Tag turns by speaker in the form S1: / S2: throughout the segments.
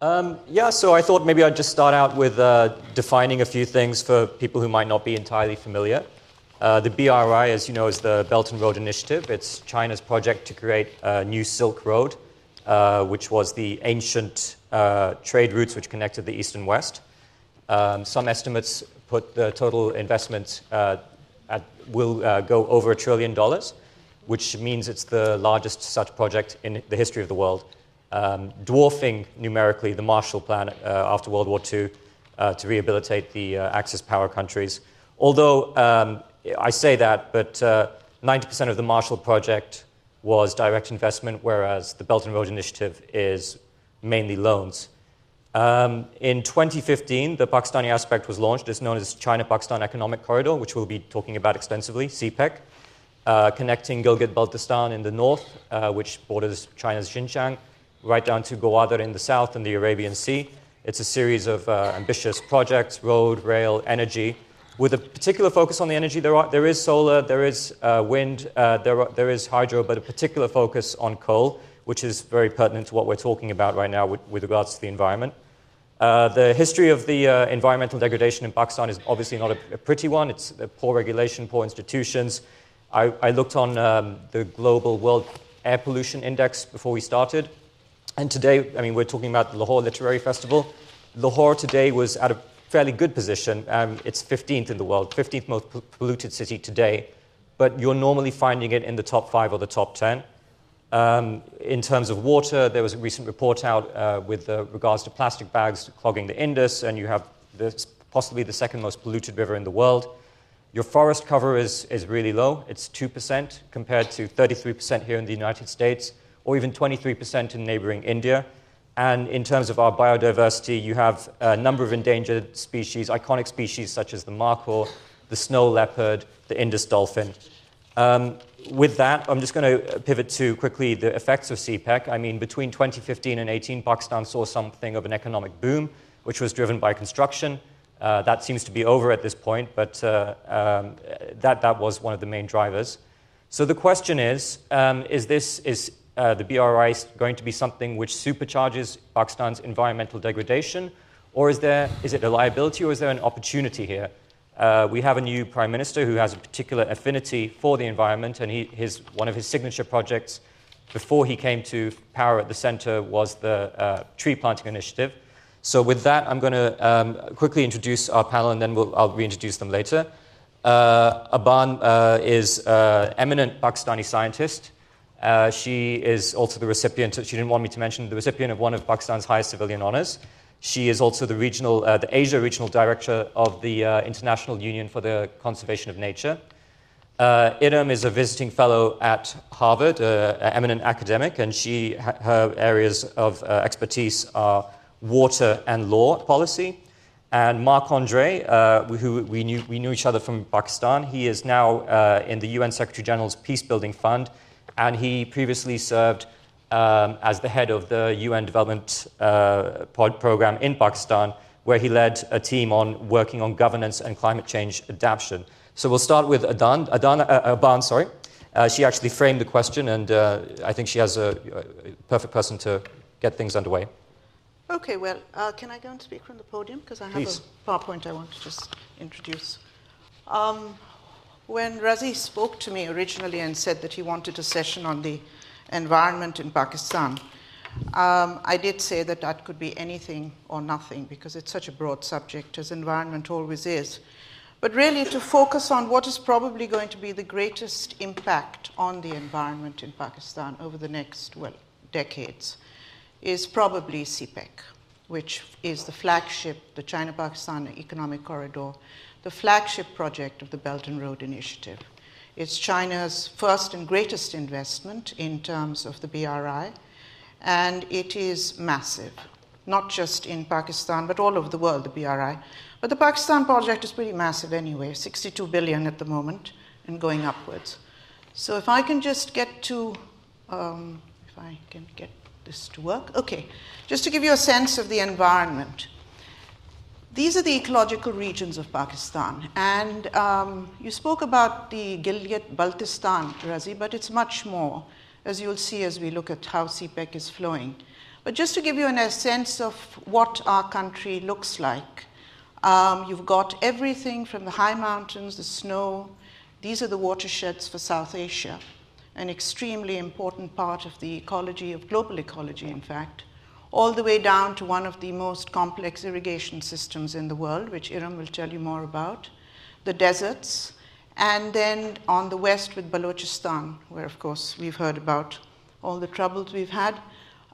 S1: Yeah, so I thought maybe I'd just start out with defining a few things for people who might not be entirely familiar. The BRI, as you know, is the Belt and Road Initiative. It's China's project to create a new Silk Road, which was the ancient trade routes which connected the East and West. Some estimates put the total investment will go over $1 trillion, which means it's the largest such project in the history of the world, dwarfing numerically the Marshall Plan after World War II to rehabilitate the Axis power countries. Although I say that, but 90% of the Marshall Project was direct investment, whereas the Belt and Road Initiative is mainly loans. In 2015, the Pakistani aspect was launched. It's known as China-Pakistan Economic Corridor, which we'll be talking about extensively, CPEC, connecting Gilgit-Baltistan in the north, which borders China's Xinjiang, right down to Groundwater in the south and the Arabian Sea. It's a series of ambitious projects, road, rail, energy, with a particular focus on the energy. There is solar, there is wind, there is hydro, but a particular focus on coal, which is very pertinent to what we're talking about right now with regards to the environment. The history of the environmental degradation in Pakistan is obviously not a pretty one. It's poor regulation, poor institutions. I looked on the Global World Air Pollution Index before we started. And today, I mean, we're talking about the Lahore Literary Festival. Lahore today was at a fairly good position. It's 15th in the world, 15th most polluted city today. But you're normally finding it in the top 5 or the top 10. In terms of water, there was a recent report out with regards to plastic bags clogging the Indus, and you have possibly the second most polluted river in the world. Your forest cover is really low. It's 2% compared to 33% here in the United States, or even 23% in neighboring India. And in terms of our biodiversity, you have a number of endangered species, iconic species such as the markhor, the snow leopard, the Indus dolphin. With that, I'm just going to pivot to quickly the effects of CPEC. I mean, between 2015 and 18, Pakistan saw something of an economic boom, which was driven by construction. That seems to be over at this point, but that was one of the main drivers. So the question is the BRI going to be something which supercharges Pakistan's environmental degradation, or is it a liability, or is there an opportunity here? We have a new prime minister who has a particular affinity for the environment, and one of his signature projects before he came to power at the center was the tree planting initiative. So with that, I'm going to quickly introduce our panel, and then I'll reintroduce them later. Aban is an eminent Pakistani scientist. She is also the recipient, she didn't want me to mention, the recipient of one of Pakistan's highest civilian honors. She is also the Asia Regional Director of the International Union for the Conservation of Nature. Erum is a visiting fellow at Harvard, an eminent academic, and her areas of expertise are water and law policy. And Marc-André, who we knew each other from Pakistan, he is now in the UN Secretary General's Peacebuilding Fund, and he previously served as the head of the UN Development Program in Pakistan, where he led a team working on governance and climate change adaptation. So we'll start with Aban. She actually framed the question, and I think she has a perfect person to get things underway.
S2: Okay, well, can I go and speak from the podium? Because I have a PowerPoint I want to just introduce. When Razi spoke to me originally and said that he wanted a session on the environment in Pakistan, I did say that that could be anything or nothing, because it's such a broad subject, as environment always is. But really to focus on what is probably going to be the greatest impact on the environment in Pakistan over the next, decades, is probably CPEC, which is the flagship, the China-Pakistan Economic Corridor, the flagship project of the Belt and Road Initiative. It's China's first and greatest investment in terms of the BRI, and it is massive, not just in Pakistan, but all over the world, the BRI. But the Pakistan project is pretty massive anyway, 62 billion at the moment, and going upwards. So if I can just get to, if I can get this to work. Okay, just to give you a sense of the environment. These are the ecological regions of Pakistan. And you spoke about the Gilgit-Baltistan, Razi, but it's much more, as you'll see as we look at how CPEC is flowing. But just to give you a sense of what our country looks like, you've got everything from the high mountains, the snow. These are the watersheds for South Asia, an extremely important part of the ecology, of global ecology, in fact, all the way down to one of the most complex irrigation systems in the world, which Erum will tell you more about, the deserts, and then on the west with Balochistan, where, of course, we've heard about all the troubles we've had,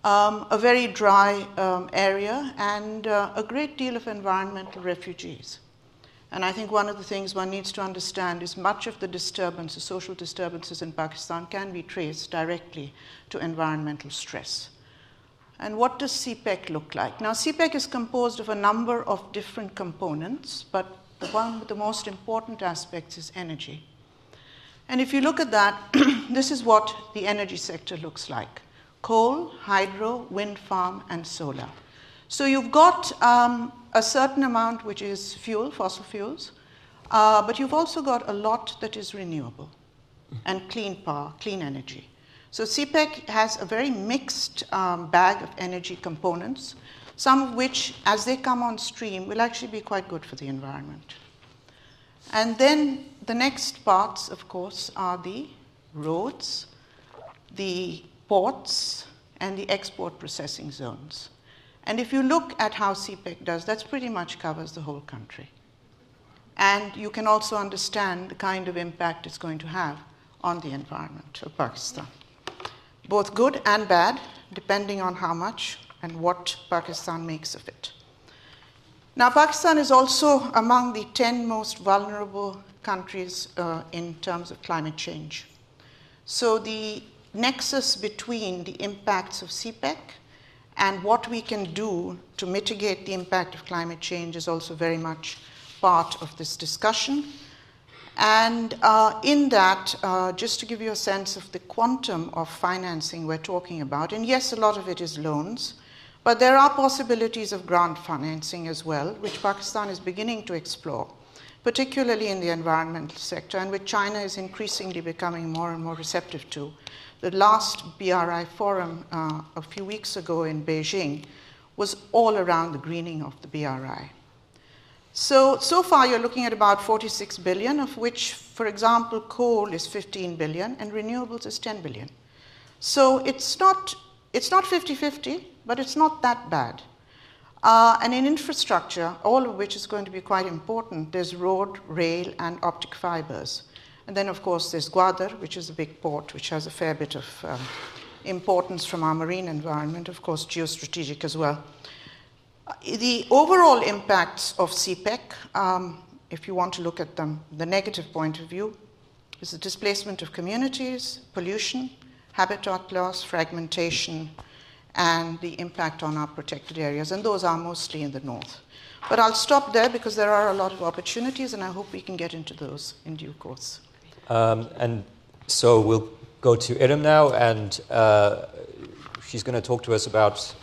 S2: a very dry area, and a great deal of environmental refugees. And I think one of the things one needs to understand is much of the disturbance, the social disturbances in Pakistan, can be traced directly to environmental stress. And what does CPEC look like? Now, CPEC is composed of a number of different components, but the one with the most important aspects is energy. And if you look at that, this is what the energy sector looks like: coal, hydro, wind farm, and solar. So you've got a certain amount which is fuel, fossil fuels, but you've also got a lot that is renewable and clean power, clean energy. So CPEC has a very mixed bag of energy components, some of which, as they come on stream, will actually be quite good for the environment. And then the next parts, of course, are the roads, the ports, and the export processing zones. And if you look at how CPEC does, that pretty much covers the whole country. And you can also understand the kind of impact it's going to have on the environment of Pakistan, both good and bad, depending on how much and what Pakistan makes of it. Now, Pakistan is also among the 10 most vulnerable countries in terms of climate change. So the nexus between the impacts of CPEC and what we can do to mitigate the impact of climate change is also very much part of this discussion. And in that, just to give you a sense of the quantum of financing we're talking about, and yes, a lot of it is loans, but there are possibilities of grant financing as well, which Pakistan is beginning to explore, particularly in the environmental sector, and which China is increasingly becoming more and more receptive to. The last BRI forum a few weeks ago in Beijing was all around the greening of the BRI. So far you're looking at about 46 billion, of which, for example, coal is 15 billion and renewables is 10 billion. So it's not 50-50, but it's not that bad. And in infrastructure, all of which is going to be quite important, there's road, rail, and optic fibers. And then, of course, there's Gwadar, which is a big port, which has a fair bit of importance from our marine environment, of course, geostrategic as well. The overall impacts of CPEC, if you want to look at them, the negative point of view, is the displacement of communities, pollution, habitat loss, fragmentation, and the impact on our protected areas. And those are mostly in the north. But I'll stop there because there are a lot of opportunities, and I hope we can get into those in due course.
S1: And so we'll go to Erum now, and she's going to talk to us about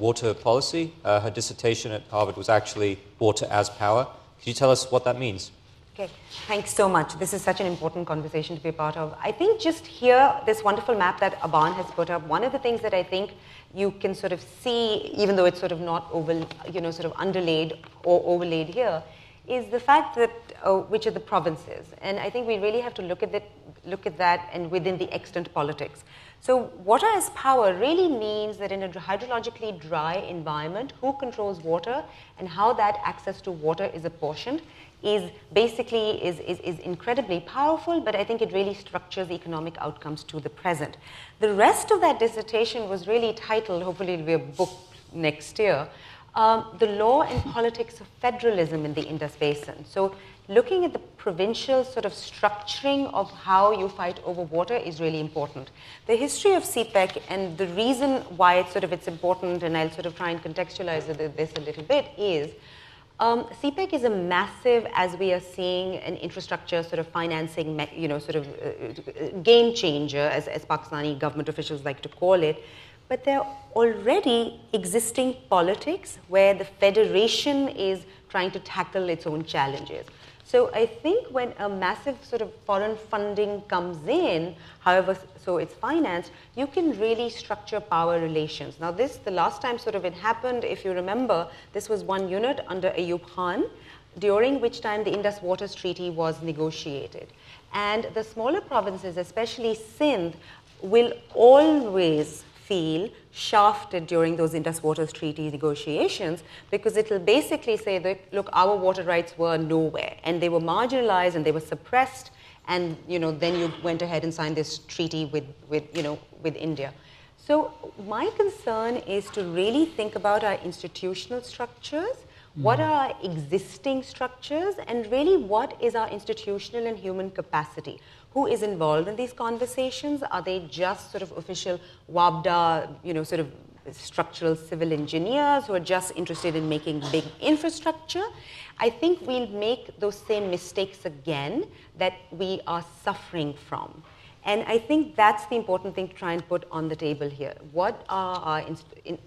S1: water policy. Her dissertation at Harvard was actually Water as Power. Could you tell us what that means?
S3: Okay, thanks so much. This is such an important conversation to be a part of. I think just here, this wonderful map that Aban has put up, one of the things that I think you can sort of see, even though it's sort of not sort of underlaid or overlaid here, is the fact that which are the provinces. And I think we really have to look at that and within the extant politics. So water as power really means that in a hydrologically dry environment, who controls water and how that access to water is apportioned is basically is incredibly powerful, but I think it really structures economic outcomes to the present. The rest of that dissertation was really titled, hopefully it'll be a book next year, The Law and Politics of Federalism in the Indus Basin. So looking at the provincial sort of structuring of how you fight over water is really important. The history of CPEC and the reason why it's important, and I'll sort of try and contextualize this a little bit, is CPEC is a massive, as we are seeing, an infrastructure sort of financing, game changer, as Pakistani government officials like to call it. But there are already existing politics where the federation is trying to tackle its own challenges. So I think when a massive sort of foreign funding comes in, however, so it's financed, you can really structure power relations. Now this, the last time sort of it happened, if you remember, this was one unit under Ayub Khan, during which time the Indus Waters Treaty was negotiated. And the smaller provinces, especially Sindh, will always feel shafted during those Indus Waters Treaty negotiations, because it will basically say that, look, our water rights were nowhere, and they were marginalized and they were suppressed, and then you went ahead and signed this treaty with India. So my concern is to really think about our institutional structures, what are our existing structures, and really what is our institutional and human capacity? Who is involved in these conversations? Are they just sort of official WABDA, sort of structural civil engineers who are just interested in making big infrastructure? I think we'll make those same mistakes again that we are suffering from. And I think that's the important thing to try and put on the table here. What are our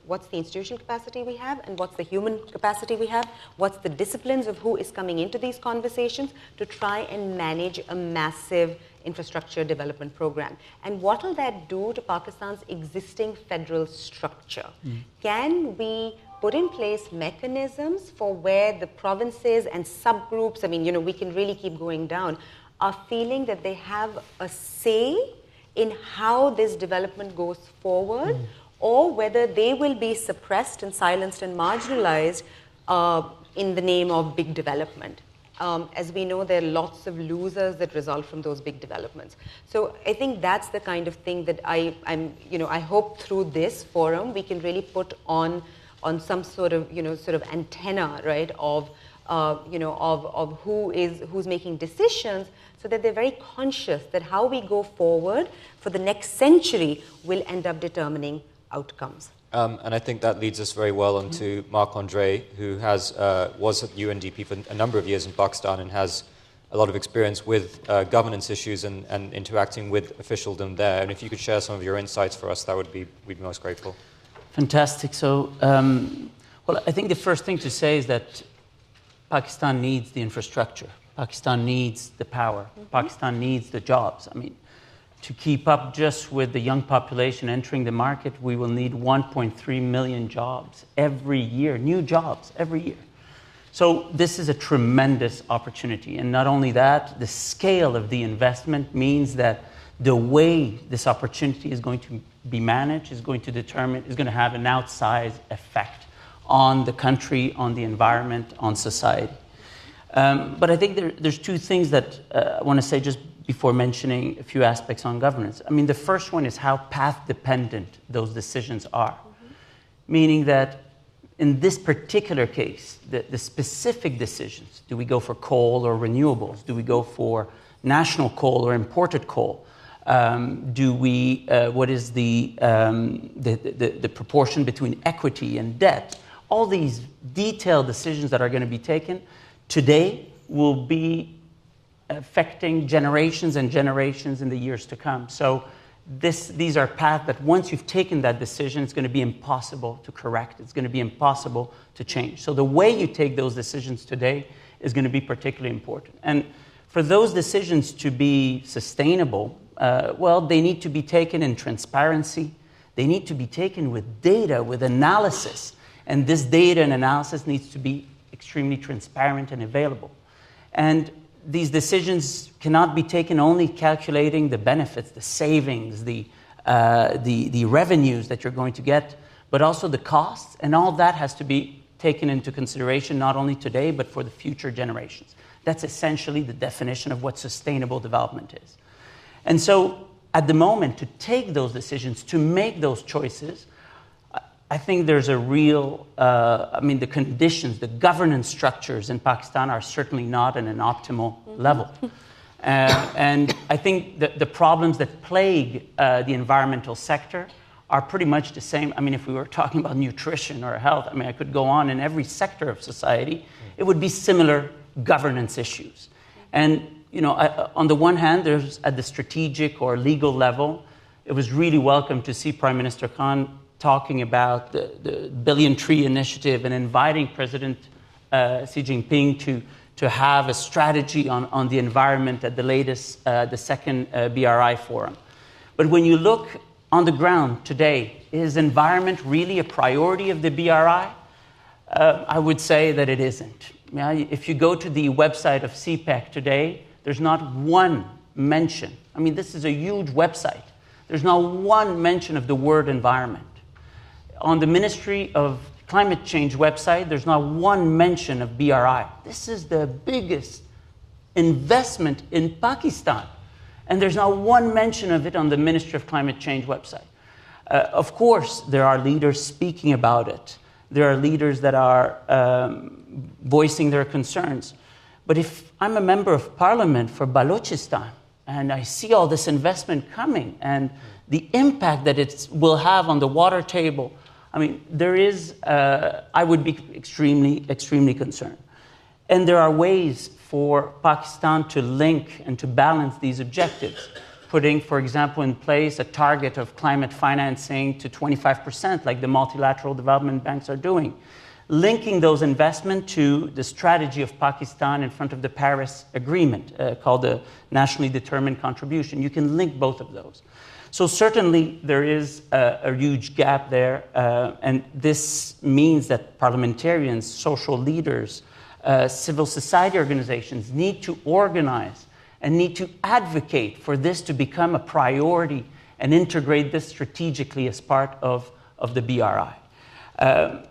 S3: what's the institutional capacity we have, and what's the human capacity we have? What's the disciplines of who is coming into these conversations to try and manage a massive infrastructure development program? And what will that do to Pakistan's existing federal structure? Can we put in place mechanisms for where the provinces and subgroups, we can really keep going down, are feeling that they have a say in how this development goes forward, or whether they will be suppressed and silenced and marginalized in the name of big development. As we know, there are lots of losers that result from those big developments. So I think that's the kind of thing that I hope through this forum we can really put on some sort of antenna, right, of who's making decisions, so that they're very conscious that how we go forward for the next century will end up determining outcomes.
S1: And I think that leads us very well onto Marc-André, who was at UNDP for a number of years in Pakistan and has a lot of experience with governance issues and interacting with officialdom there. And if you could share some of your insights for us, we'd be most grateful.
S4: Fantastic. So, well, I think the first thing to say is that Pakistan needs the infrastructure. Pakistan needs the power. Pakistan needs the jobs. To keep up just with the young population entering the market, we will need 1.3 million jobs every year, new jobs every year. So this is a tremendous opportunity. And not only that, the scale of the investment means that the way this opportunity is going to be managed is going to have an outsized effect on the country, on the environment, on society. But I think there's two things that I want to say just before mentioning a few aspects on governance. The first one is how path-dependent those decisions are. Meaning that in this particular case, the specific decisions, do we go for coal or renewables? Do we go for national coal or imported coal? What is the proportion between equity and debt? All these detailed decisions that are going to be taken today will be affecting generations and generations in the years to come. So these are paths that once you've taken that decision, it's going to be impossible to correct. It's going to be impossible to change. So the way you take those decisions today is going to be particularly important. And for those decisions to be sustainable, they need to be taken in transparency. They need to be taken with data, with analysis. And this data and analysis needs to be extremely transparent and available. And these decisions cannot be taken only calculating the benefits, the savings, the revenues that you're going to get, but also the costs. And all that has to be taken into consideration not only today, but for the future generations. That's essentially the definition of what sustainable development is. And so at the moment, to take those decisions, to make those choices, I think there's a real, the conditions, the governance structures in Pakistan are certainly not at an optimal level. And I think the problems that plague the environmental sector are pretty much the same. If we were talking about nutrition or health, I could go on in every sector of society. It would be similar governance issues. And, on the one hand, there's at the strategic or legal level, it was really welcome to see Prime Minister Khan talking about the Billion Tree Initiative and inviting President Xi Jinping to have a strategy on the environment at the latest, the second BRI forum. But when you look on the ground today, is environment really a priority of the BRI? I would say that it isn't. If you go to the website of CPEC today, there's not one mention. I mean, this is a huge website. There's not one mention of the word environment. On the Ministry of Climate Change website, there's not one mention of BRI. This is the biggest investment in Pakistan, and there's not one mention of it on the Ministry of Climate Change website. Of course, there are leaders speaking about it. There are leaders that are voicing their concerns. But if I'm a member of parliament for Balochistan, and I see all this investment coming, and the impact that it will have on the water table, I mean, there is, I would be extremely, extremely concerned. And there are ways for Pakistan to link and to balance these objectives, putting, for example, in place a target of climate financing to 25%, like the multilateral development banks are doing, linking those investments to the strategy of Pakistan in front of the Paris Agreement, called the Nationally Determined Contribution. You can link both of those. So certainly there is a huge gap there, and this means that parliamentarians, social leaders, civil society organizations need to organize and need to advocate for this to become a priority and integrate this strategically as part of the BRI.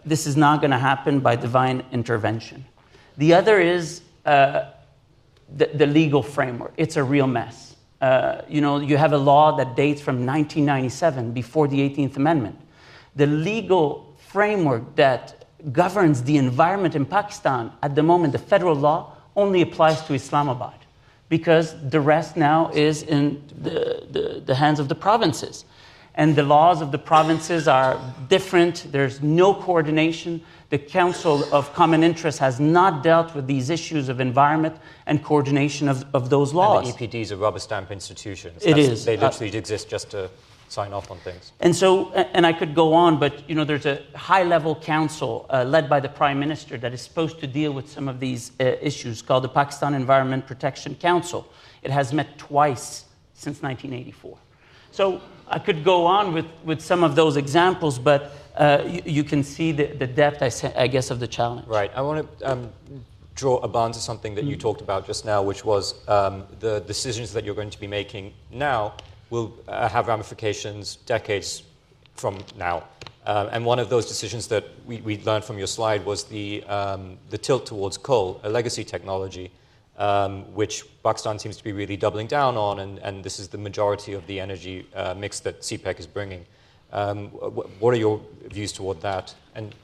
S4: This is not going to happen by divine intervention. The other is the legal framework. It's a real mess. You have a law that dates from 1997, before the 18th Amendment. The legal framework that governs the environment in Pakistan, at the moment, the federal law only applies to Islamabad, because the rest now is in the hands of the provinces. And the laws of the provinces are different. There's no coordination. The Council of Common Interest has not dealt with these issues of environment and coordination of those laws.
S1: And the EPDs are rubber stamp institutions.
S4: It is.
S1: They literally exist just to sign off on things.
S4: And so, and I could go on, but there's a high-level council led by the Prime Minister that is supposed to deal with some of these issues, called the Pakistan Environment Protection Council. It has met twice since 1984. So I could go on with some of those examples, but you can see the depth, I guess, of the challenge.
S1: Right. I want to draw Aban to something that you talked about just now, which was the decisions that you're going to be making now will have ramifications decades from now. And one of those decisions that we learned from your slide was the tilt towards coal, a legacy technology, which Pakistan seems to be really doubling down on, and this is the majority of the energy mix that CPEC is bringing. What are your views toward that? And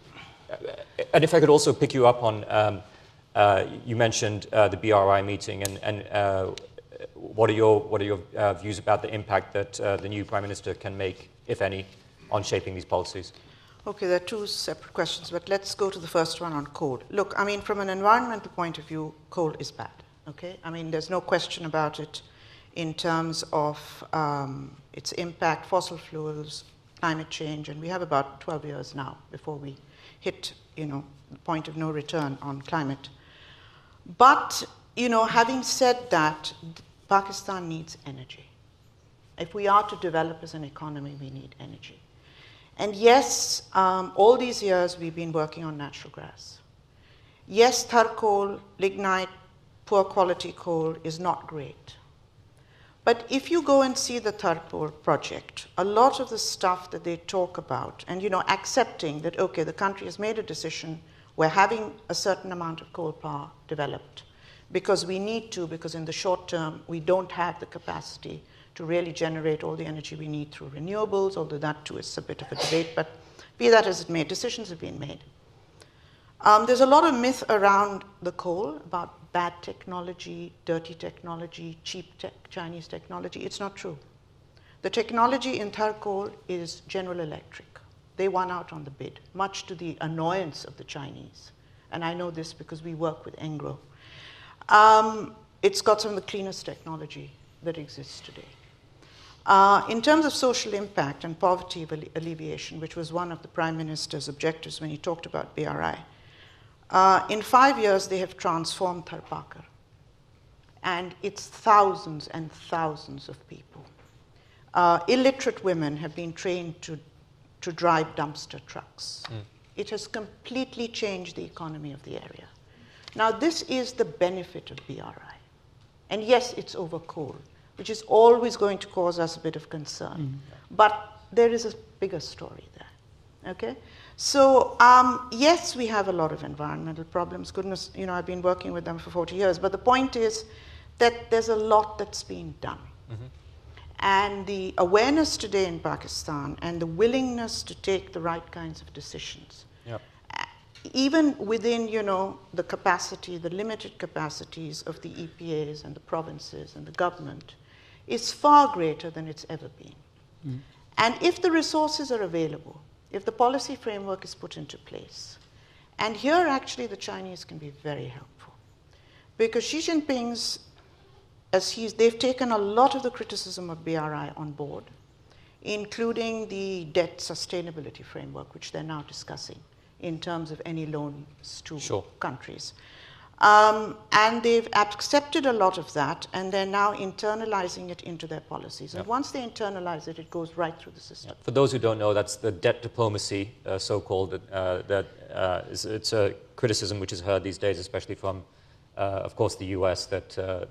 S1: if I could also pick you up on, you mentioned the BRI meeting, and what are your views about the impact that the new Prime Minister can make, if any, on shaping these policies?
S2: Okay, there are two separate questions, but let's go to the first one on coal. Look, I mean, from an environmental point of view, coal is bad, okay? I mean, there's no question about it in terms of its impact, fossil fuels, climate change, and we have about 12 years now before we hit, the point of no return on climate. But, having said that, Pakistan needs energy. If we are to develop as an economy, we need energy. And yes, all these years we've been working on natural gas. Yes, thar coal, lignite, poor quality coal is not great. But if you go and see the thar coal project, a lot of the stuff that they talk about, and accepting that, okay, the country has made a decision, we're having a certain amount of coal power developed, because we need to, because in the short term, we don't have the capacity to really generate all the energy we need through renewables, although that too is a bit of a debate, but be that as it may, decisions have been made. There's a lot of myth around the coal about bad technology, dirty technology, cheap Chinese technology. It's not true. The technology in thar coal is General Electric. They won out on the bid, much to the annoyance of the Chinese. And I know this because we work with Engro. It's got some of the cleanest technology that exists today. In terms of social impact and poverty alleviation, which was one of the Prime Minister's objectives when he talked about BRI, In 5 years, they have transformed Tharparkar. And it's thousands and thousands of people. Illiterate women have been trained to drive dumpster trucks. It has completely changed the economy of the area. Now, this is the benefit of BRI. And yes, it's over coal, which is always going to cause us a bit of concern. But there is a bigger story there, okay? So, yes, we have a lot of environmental problems. Goodness, you know, I've been working with them for 40 years. But the point is that there's a lot that's being done. And the awareness today in Pakistan and the willingness to take the right kinds of decisions, even within, you know, the capacity, the limited capacities of the EPAs and the provinces and the government, is far greater than it's ever been. And if the resources are available, if the policy framework is put into place, and here actually the Chinese can be very helpful, because Xi Jinping's, they've taken a lot of the criticism of BRI on board, including the debt sustainability framework, which they're now discussing in terms of any loans to countries. And they've accepted a lot of that, and they're now internalizing it into their policies. And once they internalize it, it goes right through the system.
S1: For those who don't know, that's the debt diplomacy, so-called, it's a criticism which is heard these days, especially from, of course, the US, that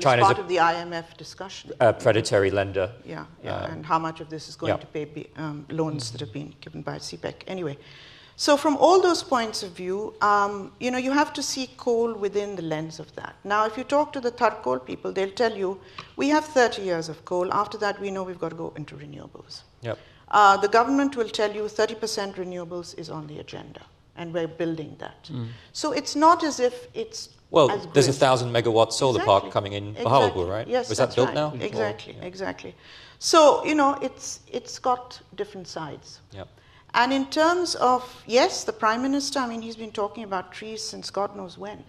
S2: China's part of the IMF discussion.
S1: Predatory lender.
S2: And how much of this is going to pay loans that have been given by CPEC. Anyway, so from all those points of view, you know, you have to see coal within the lens of that. Now, if you talk to the Thar coal people, they'll tell you, we have 30 years of coal. After that, we know we've got to go into renewables. The government will tell you 30% renewables is on the agenda, and we're building that. So it's not as if it's
S1: there's a 1,000 megawatt solar park coming in Bahawalpur, right?
S2: Yes,
S1: was that built now?
S2: Exactly. So, you know, it's got different sides. And in terms of, yes, the Prime Minister, I mean, he's been talking about trees since God knows when.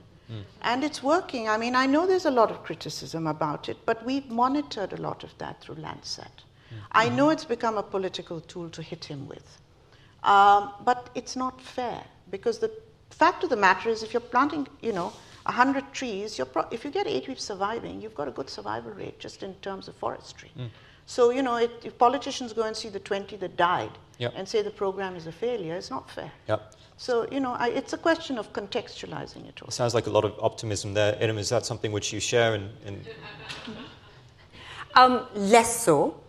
S2: And it's working. I mean, I know there's a lot of criticism about it, but we've monitored a lot of that through Landsat. I know it's become a political tool to hit him with. But it's not fair, because the fact of the matter is, if you're planting, you know, 100 trees, if you get 8 weeks surviving, you've got a good survival rate just in terms of forestry. So, you know, if politicians go and see the 20 that died and say the program is a failure, it's not fair. So, you know, it's a question of contextualizing it all.
S1: It sounds like a lot of optimism there. Erum, is that something which you share?
S3: Less so.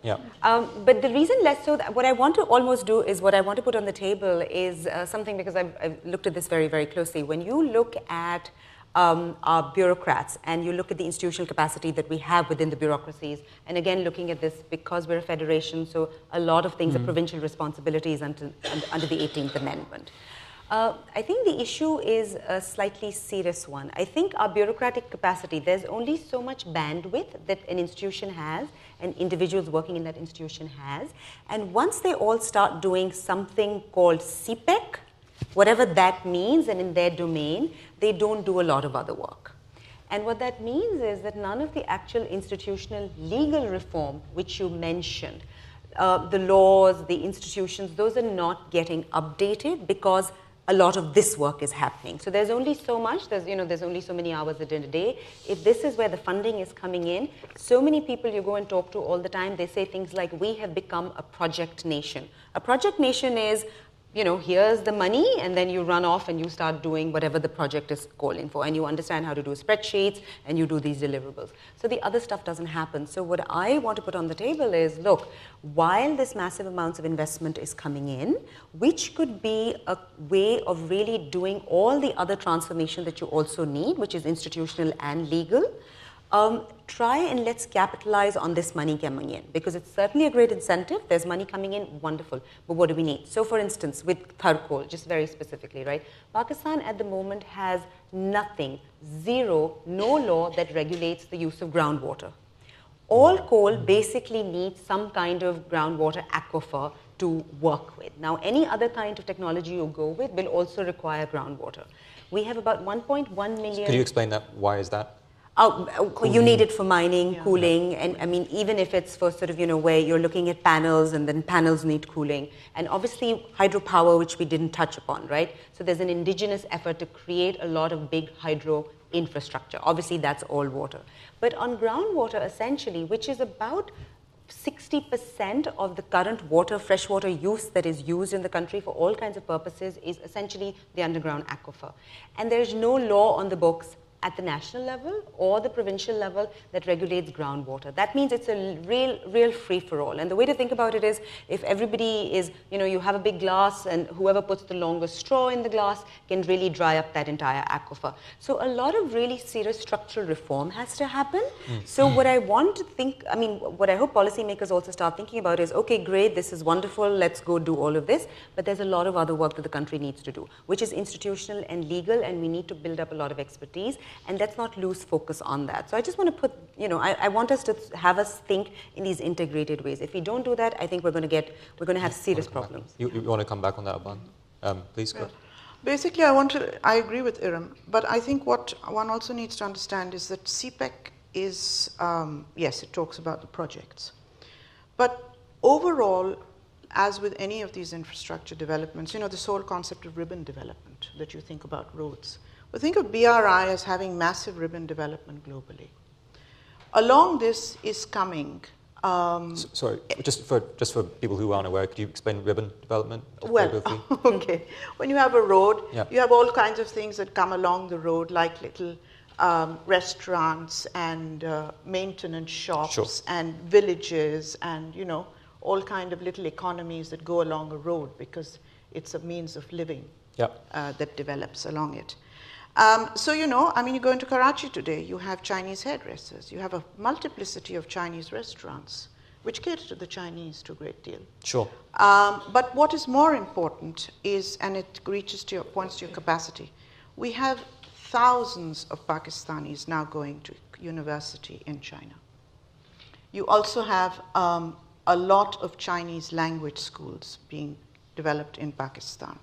S3: But the reason less so, what I want to almost do is, what I want to put on the table is something, because I've looked at this very, very closely. When you look at our bureaucrats, and you look at the institutional capacity that we have within the bureaucracies, and again looking at this because we're a federation, so a lot of things are provincial responsibilities under the 18th Amendment. I think the issue is a slightly serious one. I think our bureaucratic capacity, there's only so much bandwidth that an institution has and individuals working in that institution has, and once they all start doing something called CPEC, whatever that means, and in their domain, they don't do a lot of other work. And what that means is that none of the actual institutional legal reform, which you mentioned, the laws, the institutions, those are not getting updated because a lot of this work is happening. So there's only so much, there's only so many hours in a day. If this is where the funding is coming in, so many people you go and talk to all the time, they say things like, we have become a project nation. A project nation is, you know, here's the money, and then you run off and you start doing whatever the project is calling for, and you understand how to do spreadsheets, and you do these deliverables. So the other stuff doesn't happen. So what I want to put on the table is, look, while this massive amounts of investment is coming in, which could be a way of really doing all the other transformation that you also need, which is institutional and legal, try and let's capitalize on this money coming in, because it's certainly a great incentive. There's money coming in, wonderful. But what do we need? So for instance, with Thar coal, just very specifically, right? Pakistan at the moment has nothing, zero, no law that regulates the use of groundwater. All coal basically needs some kind of groundwater aquifer to work with. Now, any other kind of technology you go with will also require groundwater. We have about 1.1 million...
S1: Could you explain that? Why is that?
S3: You need it for mining, cooling, and I mean, even if it's for sort of, where you're looking at panels and then panels need cooling. And obviously hydropower, which we didn't touch upon, right? So there's an indigenous effort to create a lot of big hydro infrastructure. Obviously that's all water. But on groundwater, essentially, which is about 60% of the current freshwater use that is used in the country for all kinds of purposes is essentially the underground aquifer. And there's no law on the books at the national level or the provincial level that regulates groundwater. That means it's a real free-for-all. And the way to think about it is, if everybody is, you have a big glass and whoever puts the longest straw in the glass can really dry up that entire aquifer. So a lot of really serious structural reform has to happen. So what I want to think, what I hope policymakers also start thinking about is, okay, great, this is wonderful, let's go do all of this, but there's a lot of other work that the country needs to do, which is institutional and legal, and we need to build up a lot of expertise. And let's not lose focus on that. So I just want to put, I want us to have us think in these integrated ways. If we don't do that, I think we're going to have serious problems.
S1: You want to come back on that, Aban? Please go.
S2: Basically, I agree with Erum, but I think what one also needs to understand is that CPEC is, yes, it talks about the projects. But overall, as with any of these infrastructure developments, this whole concept of ribbon development that you think about roads. But think of BRI as having massive ribbon development globally. Along this is coming.
S1: Sorry, just for people who aren't aware, could you explain ribbon development?
S2: Well, okay. When you have a road,
S1: Yep.
S2: you have all kinds of things that come along the road, like little restaurants and maintenance shops and villages and, all kind of little economies that go along a road because it's a means of living that develops along it. So, you go into Karachi today, you have Chinese hairdressers, you have a multiplicity of Chinese restaurants, which cater to the Chinese to a great deal.
S1: Sure.
S2: But what is more important is, and it points to your capacity, we have thousands of Pakistanis now going to university in China. You also have a lot of Chinese language schools being developed in Pakistan.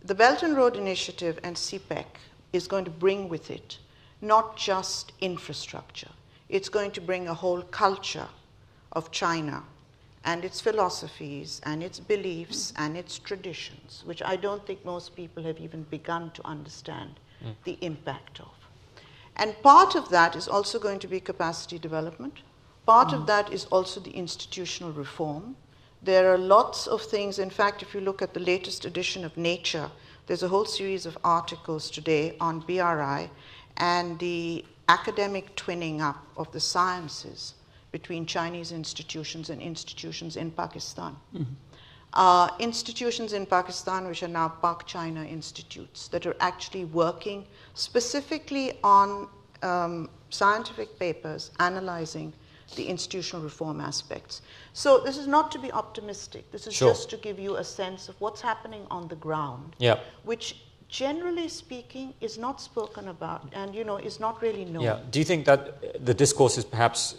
S2: The Belt and Road Initiative and CPEC is going to bring with it not just infrastructure. It's going to bring a whole culture of China and its philosophies and its beliefs and its traditions, which I don't think most people have even begun to understand the impact of. And part of that is also going to be capacity development. Part of that is also the institutional reform. There are lots of things. In fact, if you look at the latest edition of Nature, there's a whole series of articles today on BRI and the academic twinning up of the sciences between Chinese institutions and institutions in Pakistan. Institutions in Pakistan which are now Pak China institutes that are actually working specifically on scientific papers analyzing the institutional reform aspects. So this is not to be optimistic. This is just to give you a sense of what's happening on the ground, which generally speaking is not spoken about and is not really known.
S1: Yeah. Do you think that the discourse is perhaps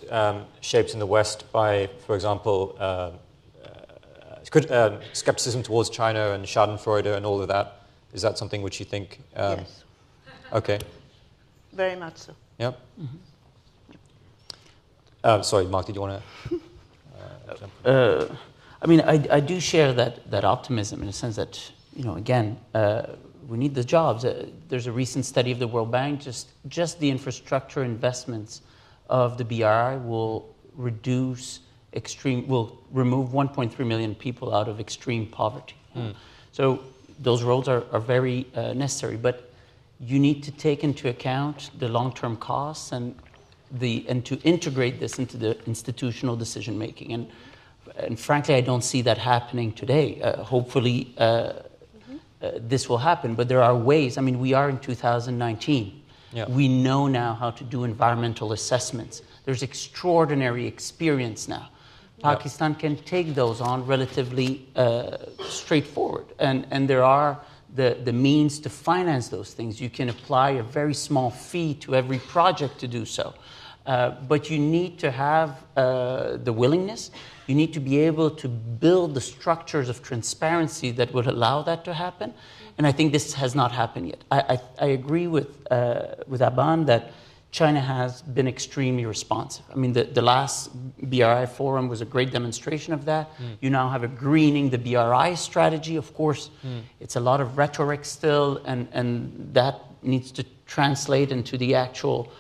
S1: shaped in the West by, for example, skepticism towards China and Schadenfreude and all of that? Is that something which you think?
S2: Yes.
S1: Okay.
S2: Very much so.
S1: Yeah. Sorry, Mark, did you want
S4: to? I do share that optimism in a sense that, again, we need the jobs. There's a recent study of the World Bank, just the infrastructure investments of the BRI will remove 1.3 million people out of extreme poverty. So those roads are very necessary, but you need to take into account the long-term costs and to integrate this into the institutional decision making. And frankly, I don't see that happening today. Hopefully, this will happen, but there are ways. We are in 2019. We know now how to do environmental assessments. There's extraordinary experience now. Pakistan can take those on relatively straightforward, and there are the means to finance those things. You can apply a very small fee to every project to do so. But you need to have the willingness. You need to be able to build the structures of transparency that would allow that to happen. And I think this has not happened yet. I agree with Aban that China has been extremely responsive. I mean, the last BRI forum was a great demonstration of that. You now have a greening the BRI strategy. Of course, it's a lot of rhetoric still, and that needs to translate into the actual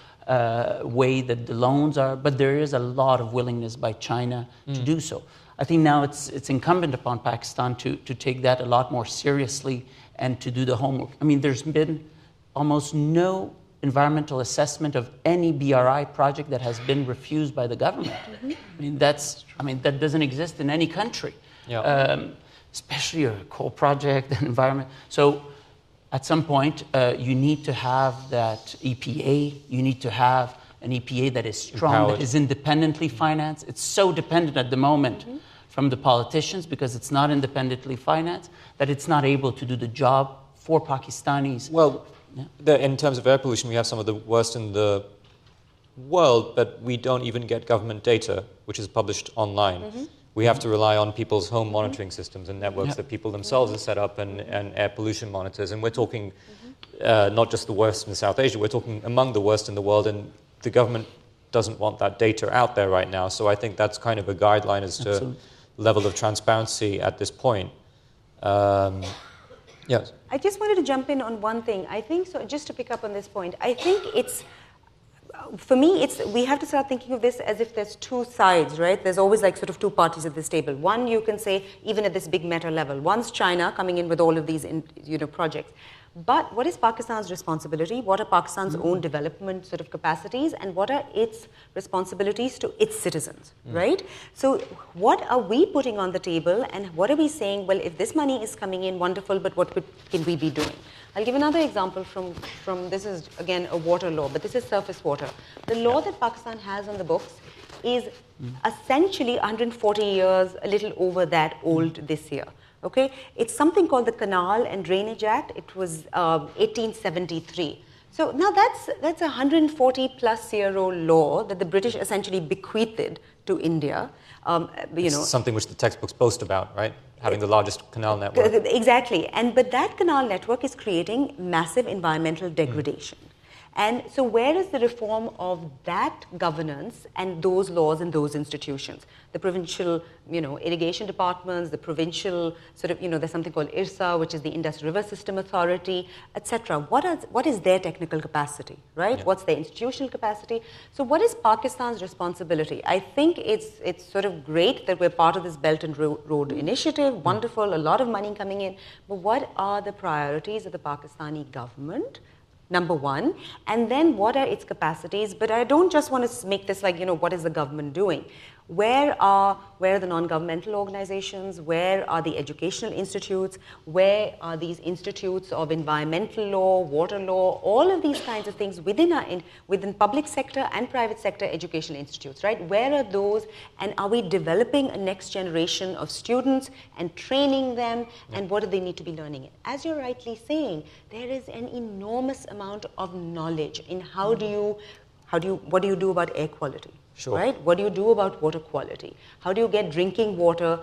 S4: way that the loans are. But there is a lot of willingness by China to do so. I think now it's incumbent upon Pakistan to take that a lot more seriously and to do the homework. I mean, there's been almost no environmental assessment of any BRI project that has been refused by the government. I mean, that doesn't exist in any country, especially a coal project and environment. So at some point, you need to have that EPA. You need to have an EPA that is strong, that is independently financed. It's so dependent at the moment from the politicians because it's not independently financed that it's not able to do the job for Pakistanis.
S1: Well, in terms of air pollution, we have some of the worst in the world, but we don't even get government data, which is published online. We have to rely on people's home monitoring systems and networks that people themselves have set up and air pollution monitors. And we're talking not just the worst in South Asia, we're talking among the worst in the world, and the government doesn't want that data out there right now. So I think that's kind of a guideline as to level of transparency at this point. Yes.
S3: I just wanted to jump in on one thing. I think, so just to pick up on this point, I think it's, for me, we have to start thinking of this as if there's two sides, right? There's always like sort of two parties at this table. One, you can say, even at this big meta level, one's China coming in with all of these, projects. But what is Pakistan's responsibility? What are Pakistan's own development sort of capacities? And what are its responsibilities to its citizens, right? So what are we putting on the table? And what are we saying, well, if this money is coming in, wonderful, but what can we be doing? I'll give another example from this is, again, a water law, but this is surface water. The law that Pakistan has on the books is essentially 140 years, a little over that old this year. Okay, it's something called the Canal and Drainage Act. It was 1873. So now that's a 140 plus year old law that the British essentially bequeathed to India.
S1: Something which the textbooks boast about, right? Having the largest canal network.
S3: Exactly, but that canal network is creating massive environmental degradation. And so where is the reform of that governance and those laws and those institutions? The provincial, irrigation departments, the provincial sort of, there's something called IRSA, which is the Indus River System Authority, etc. What is their technical capacity, right? What's their institutional capacity? So what is Pakistan's responsibility? I think it's sort of great that we're part of this Belt and Road Initiative, wonderful, a lot of money coming in, but what are the priorities of the Pakistani government? Number one, and then what are its capacities? But I don't just want to make this like, what is the government doing? Where are the non-governmental organizations? Where are the educational institutes? Where are these institutes of environmental law, water law, all of these kinds of things within public sector and private sector educational institutes, right? Where are those, and are we developing a next generation of students and training them, and what do they need to be learning in? As you're rightly saying, there is an enormous amount of knowledge in what do you do about air quality?
S1: Sure.
S3: Right? What do you do about water quality? How do you get drinking water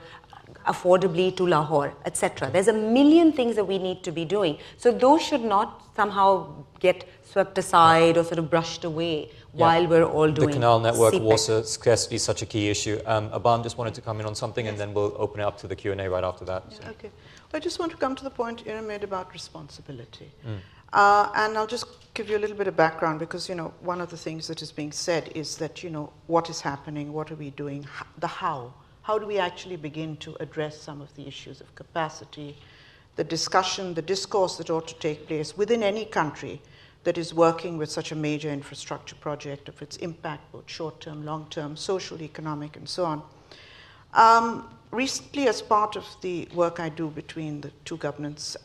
S3: affordably to Lahore, etc.? There's a million things that we need to be doing. So those should not somehow get swept aside or sort of brushed away while we're all doing
S1: the canal network,
S3: CPEC.
S1: water scarcity is such a key issue. Aban just wanted to come in on something, and then we'll open it up to the Q&A right after that.
S2: Yeah, okay. I just want to come to the point Erum made about responsibility. And I'll just give you a little bit of background because, one of the things that is being said is that, what is happening, what are we doing, the how. How do we actually begin to address some of the issues of capacity, the discussion, the discourse that ought to take place within any country that is working with such a major infrastructure project, of its impact, both short-term, long-term, social, economic, and so on. Recently, as part of the work I do between the two governments,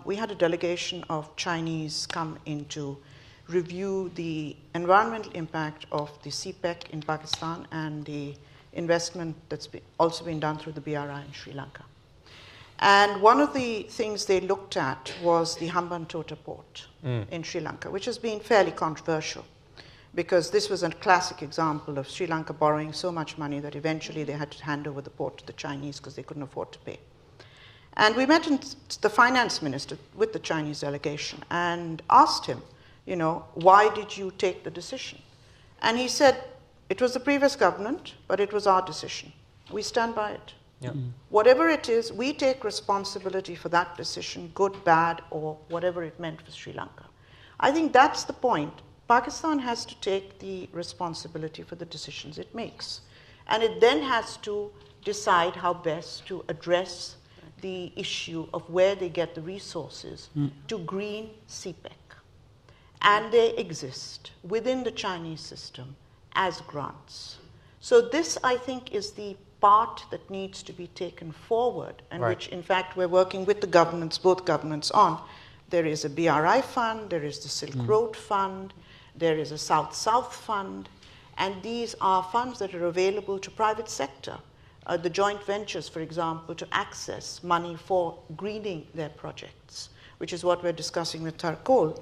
S2: we had a delegation of Chinese come in to review the environmental impact of the CPEC in Pakistan and the investment that's also been done through the BRI in Sri Lanka. And one of the things they looked at was the Hambantota port in Sri Lanka, which has been fairly controversial, because this was a classic example of Sri Lanka borrowing so much money that eventually they had to hand over the port to the Chinese because they couldn't afford to pay. And we met the finance minister with the Chinese delegation and asked him why did you take the decision? And he said, it was the previous government, but it was our decision. We stand by it.
S1: Yeah.
S2: Whatever it is, we take responsibility for that decision, good, bad, or whatever it meant for Sri Lanka. I think that's the point. Pakistan has to take the responsibility for the decisions it makes. And it then has to decide how best to address the issue of where they get the resources to green CPEC. And they exist within the Chinese system as grants. So this, I think, is the part that needs to be taken forward, and which, in fact, we're working with the governments, both governments, on. There is a BRI fund, there is the Silk Road Fund, there is a South-South Fund, and these are funds that are available to private sector. The joint ventures, for example, to access money for greening their projects, which is what we're discussing with Tarkol,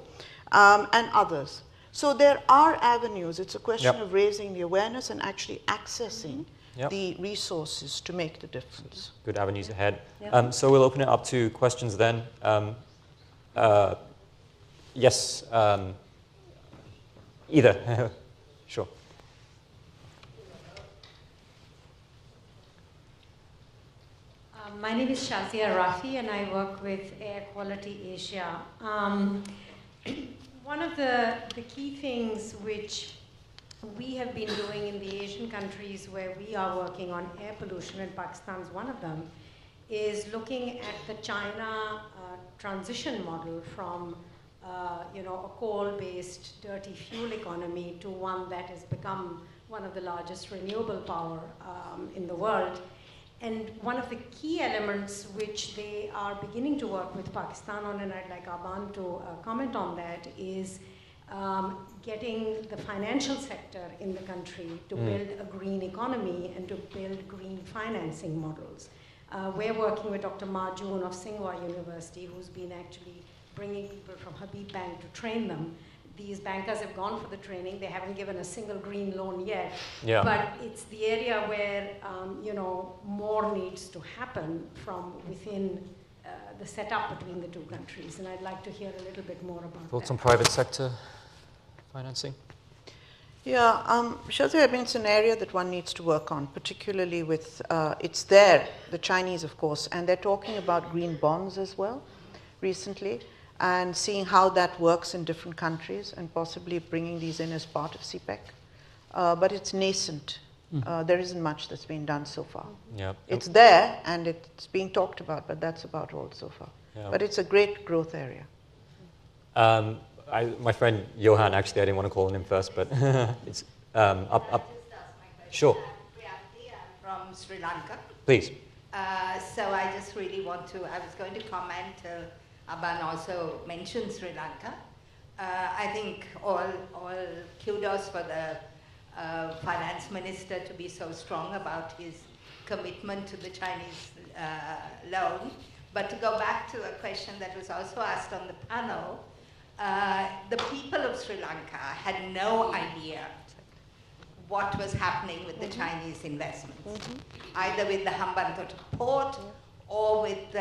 S2: and others. So there are avenues. It's a question of raising the awareness and actually accessing the resources to make the difference.
S1: Good avenues ahead. So we'll open it up to questions then. Yes, either. Sure.
S5: My name is Shazia Rafi, and I work with Air Quality Asia. One of the key things which we have been doing in the Asian countries where we are working on air pollution, and Pakistan is one of them, is looking at the China transition model from a coal-based dirty fuel economy to one that has become one of the largest renewable power in the world. And one of the key elements which they are beginning to work with Pakistan on, and I'd like Aban to comment on that, is getting the financial sector in the country to build a green economy and to build green financing models. We're working with Dr. Marjoon of Tsinghua University, who's been actually bringing people from Habib Bank to train them. These bankers have gone for the training. They haven't given a single green loan yet. Yeah. But it's the area where more needs to happen from within the setup between the two countries. And I'd like to hear a little bit more about
S1: Thoughts
S5: that.
S1: on private sector financing?
S2: Yeah, Shazia, I mean, it's an area that one needs to work on, particularly with, it's there, the Chinese, of course, and they're talking about green bonds as well recently, and seeing how that works in different countries and possibly bringing these in as part of CPEC. But it's nascent. There isn't much that's been done so far. Yeah. It's there and it's being talked about, but that's about all so far. Yeah. But it's a great growth area.
S1: My friend Johan, actually, I didn't want to call him first, but it's up. Sure.
S6: I'm from Sri Lanka.
S1: Please.
S6: So I just really want to, I was going to comment, Aban also mentioned Sri Lanka. I think all kudos for the finance minister to be so strong about his commitment to the Chinese loan. But to go back to a question that was also asked on the panel, the people of Sri Lanka had no idea what was happening with the Chinese investments, either with the Hambantota port or with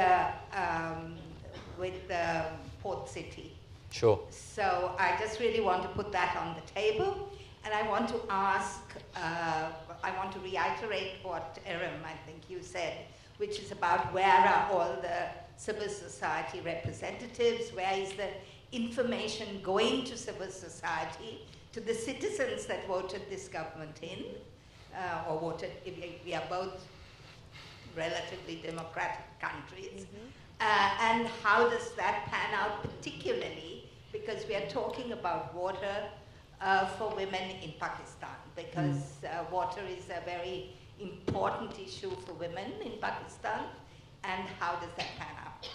S6: the port city.
S1: Sure.
S6: So I just really want to put that on the table, and I want to ask, I want to reiterate what Erum, I think you said, which is about where are all the civil society representatives, where is the information going to civil society, to the citizens that voted this government in, or voted, we are both relatively democratic countries, and how does that pan out, particularly because we are talking about water for women in Pakistan, because water is a very important issue for women in Pakistan, and how does that pan out?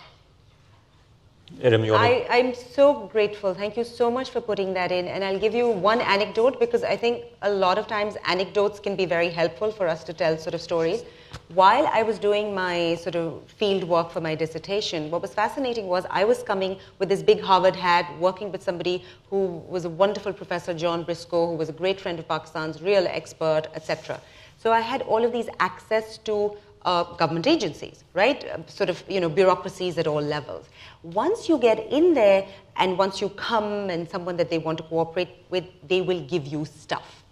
S3: I'm so grateful. Thank you so much for putting that in. And I'll give you one anecdote, because I think a lot of times anecdotes can be very helpful for us to tell sort of stories. While I was doing my sort of field work for my dissertation, what was fascinating was I was coming with this big Harvard hat, working with somebody who was a wonderful professor, John Briscoe, who was a great friend of Pakistan's, real expert, etc. So I had all of these access to government agencies, right? Sort of, bureaucracies at all levels. Once you get in there and once you come and someone that they want to cooperate with, they will give you stuff.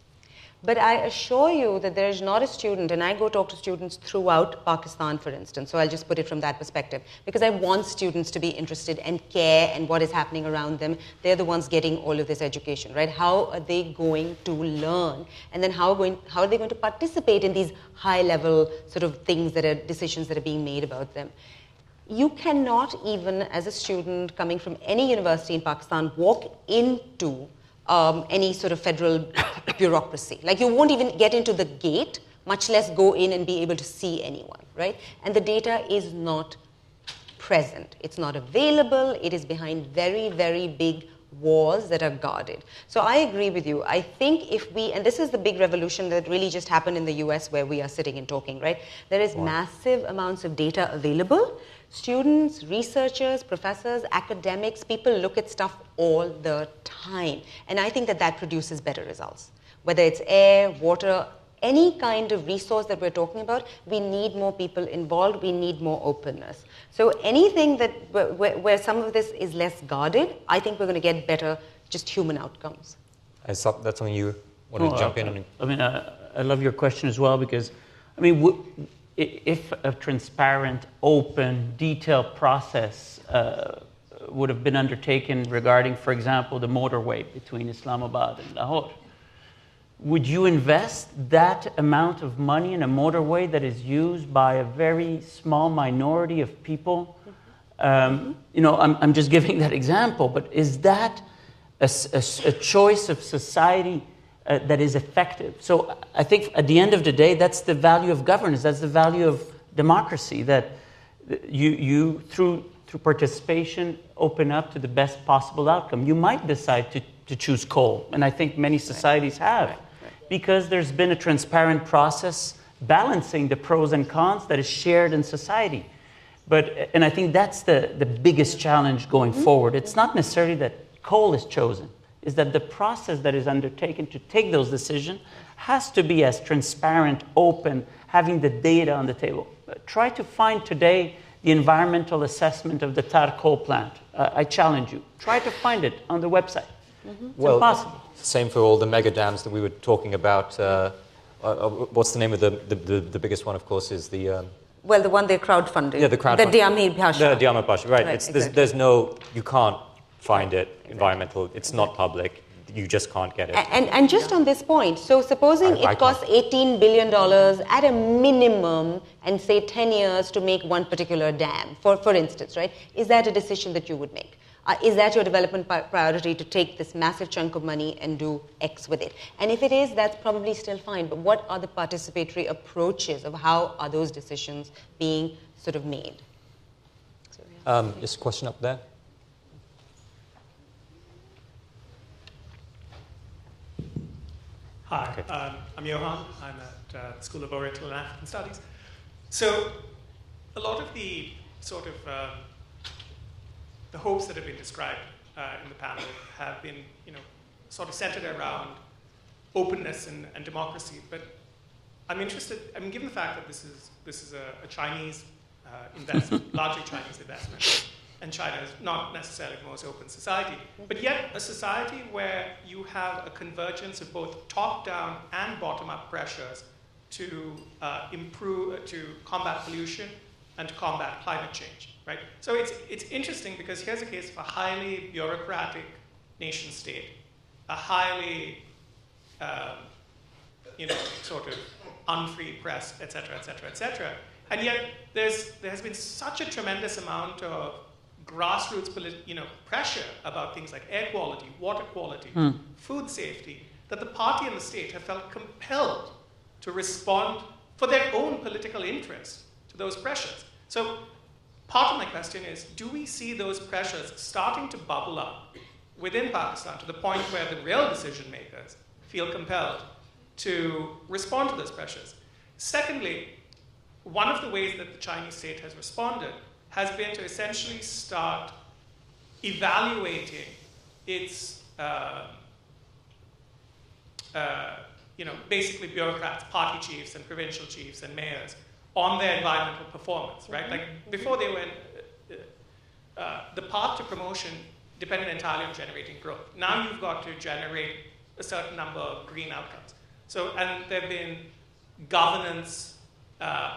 S3: But I assure you that there is not a student, and I go talk to students throughout Pakistan, for instance, so I'll just put it from that perspective, because I want students to be interested and care and what is happening around them. They're the ones getting all of this education, right? How are they going to learn? And then how are they going to participate in these high-level sort of things decisions that are being made about them? You cannot even, as a student coming from any university in Pakistan, walk into any sort of federal bureaucracy. Like, you won't even get into the gate, much less go in and be able to see anyone, right? And the data is not present. It's not available. It is behind very, very big walls that are guarded. So I agree with you. I think and this is the big revolution that really just happened in the US where we are sitting and talking, right? There is massive amounts of data available. Students, researchers, professors, academics, people look at stuff all the time. And I think that produces better results. Whether it's air, water, any kind of resource that we're talking about, we need more people involved, we need more openness. So anything where some of this is less guarded, I think we're going to get better just human outcomes.
S1: That's something you want to jump in on?
S4: I mean, I love your question as well, because, I mean, if a transparent, open, detailed process would have been undertaken regarding, for example, the motorway between Islamabad and Lahore, would you invest that amount of money in a motorway that is used by a very small minority of people? I'm just giving that example, but is that a choice of society that is effective? So I think at the end of the day, that's the value of governance, that's the value of democracy, that you through participation, open up to the best possible outcome. You might decide to choose coal, and I think many societies have, because there's been a transparent process balancing the pros and cons that is shared in society. And I think that's the biggest challenge going forward. It's not necessarily that coal is chosen, is that the process that is undertaken to take those decisions has to be as transparent, open, having the data on the table. Try to find today the environmental assessment of the Tar coal plant. I challenge you. Try to find it on the website. It's impossible.
S1: Same for all the mega dams that we were talking about. What's the name of the biggest one, of course, is the...
S3: well, the one they're crowdfunding.
S1: Yeah, the crowdfunding.
S3: The Diamir Pasha.
S1: The Diamir Pasha, right.
S3: Exactly.
S1: There's no... You can't find it, environmental. It's not public. You just can't get it.
S3: And just on this point, so supposing it costs $18 billion at a minimum and say 10 years to make one particular dam, for instance, right? Is that a decision that you would make? Is that your development priority to take this massive chunk of money and do X with it? And if it is, that's probably still fine. But what are the participatory approaches of how are those decisions being sort of made?
S1: Just a question up there.
S7: Hi, okay. I'm Johan. I'm at the School of Oriental and African Studies. So a lot of the sort of the hopes that have been described in the panel have been, sort of centered around openness and democracy. But I'm interested, given the fact that this is a Chinese investment, largely Chinese investment, and China is not necessarily the most open society, but yet a society where you have a convergence of both top-down and bottom-up pressures to combat pollution and to combat climate change, right? So it's interesting because here's a case of a highly bureaucratic nation state, a highly, sort of unfree press, et cetera, et cetera, et cetera. And yet there has been such a tremendous amount of grassroots pressure about things like air quality, water quality, food safety, that the party and the state have felt compelled to respond for their own political interest to those pressures. So part of my question is, do we see those pressures starting to bubble up within Pakistan to the point where the real decision makers feel compelled to respond to those pressures? Secondly, one of the ways that the Chinese state has responded has been to essentially start evaluating its, basically bureaucrats, party chiefs and provincial chiefs and mayors on their environmental performance, right? Like before they went, the path to promotion depended entirely on generating growth. Now you've got to generate a certain number of green outcomes. So, and there have been governance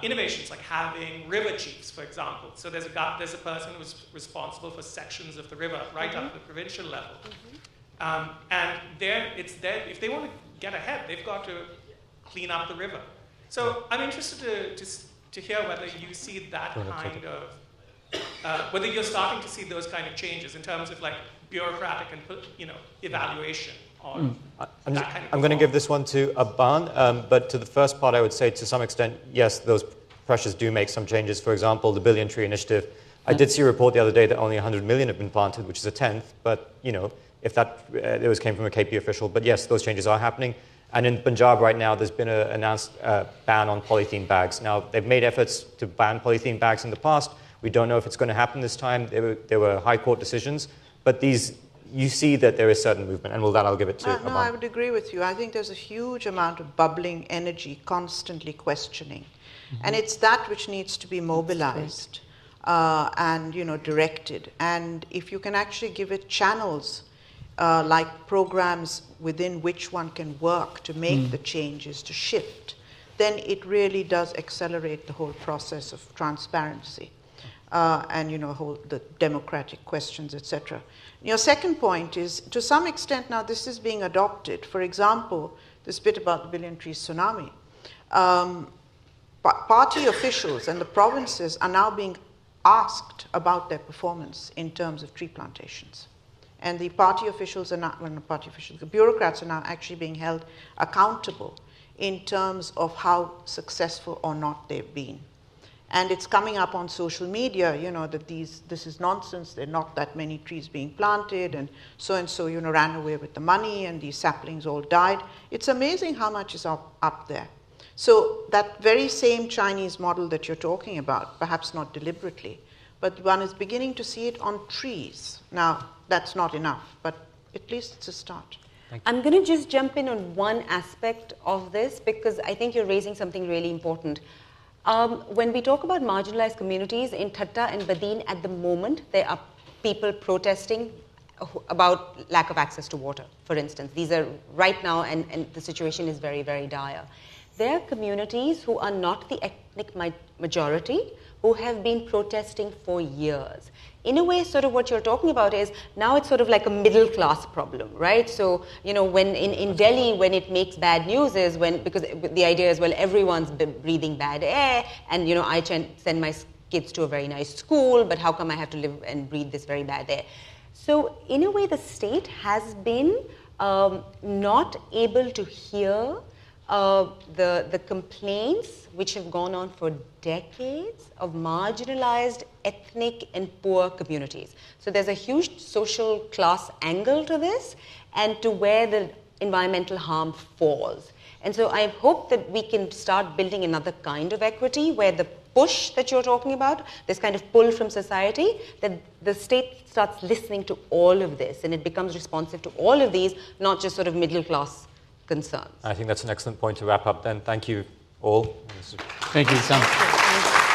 S7: innovations, like having river chiefs, for example. So there's a person who's responsible for sections of the river right up to the provincial level. And if they want to get ahead, they've got to clean up the river. So I'm interested to hear whether you see that kind of, whether you're starting to see those kind of changes in terms of like bureaucratic and evaluation.
S1: I'm going to give this one to Aban, but to the first part I would say to some extent, yes, those pressures do make some changes. For example, the Billion Tree Initiative. I did see a report the other day that only 100 million have been planted, which is a tenth, but if that came from a KP official. But yes, those changes are happening. And in Punjab right now, there's been an announced ban on polythene bags. Now, they've made efforts to ban polythene bags in the past. We don't know if it's going to happen this time. There were high court decisions. But you see that there is certain movement. And with that, I'll give it to Aban.
S2: No, I would agree with you. I think there's a huge amount of bubbling energy, constantly questioning. And it's that which needs to be mobilized and directed. And if you can actually give it channels, like programs within which one can work to make the changes, to shift, then it really does accelerate the whole process of transparency and the democratic questions, etc. Your second point is, to some extent now this is being adopted. For example, this bit about the Billion Trees tsunami. Party officials and the provinces are now being asked about their performance in terms of tree plantations. And the party officials are not, the bureaucrats are now actually being held accountable in terms of how successful or not they've been. And it's coming up on social media, that this is nonsense, there are not that many trees being planted, and so, ran away with the money, and these saplings all died. It's amazing how much is up there. So that very same Chinese model that you're talking about, perhaps not deliberately, but one is beginning to see it on trees. Now, that's not enough, but at least it's a start.
S3: I'm going to just jump in on one aspect of this, because I think you're raising something really important. When we talk about marginalized communities in Thatta and Badin at the moment, there are people protesting about lack of access to water, for instance. These are right now, and the situation is very, very dire. There are communities who are not the ethnic majority who have been protesting for years. In a way, sort of what you're talking about is, now it's sort of like a middle class problem, right? So, when in Delhi, when it makes bad news is because the idea is, well, everyone's breathing bad air, and, I send my kids to a very nice school, but how come I have to live and breathe this very bad air? So, in a way, the state has been not able to hear the complaints which have gone on for decades of marginalized ethnic and poor communities. So there's a huge social class angle to this, and to where the environmental harm falls. And so I hope that we can start building another kind of equity where the push that you're talking about, this kind of pull from society, that the state starts listening to all of this and it becomes responsive to all of these, not just sort of middle class concerns.
S1: I think that's an excellent point to wrap up then. Thank you all.
S4: Thank you, Issan.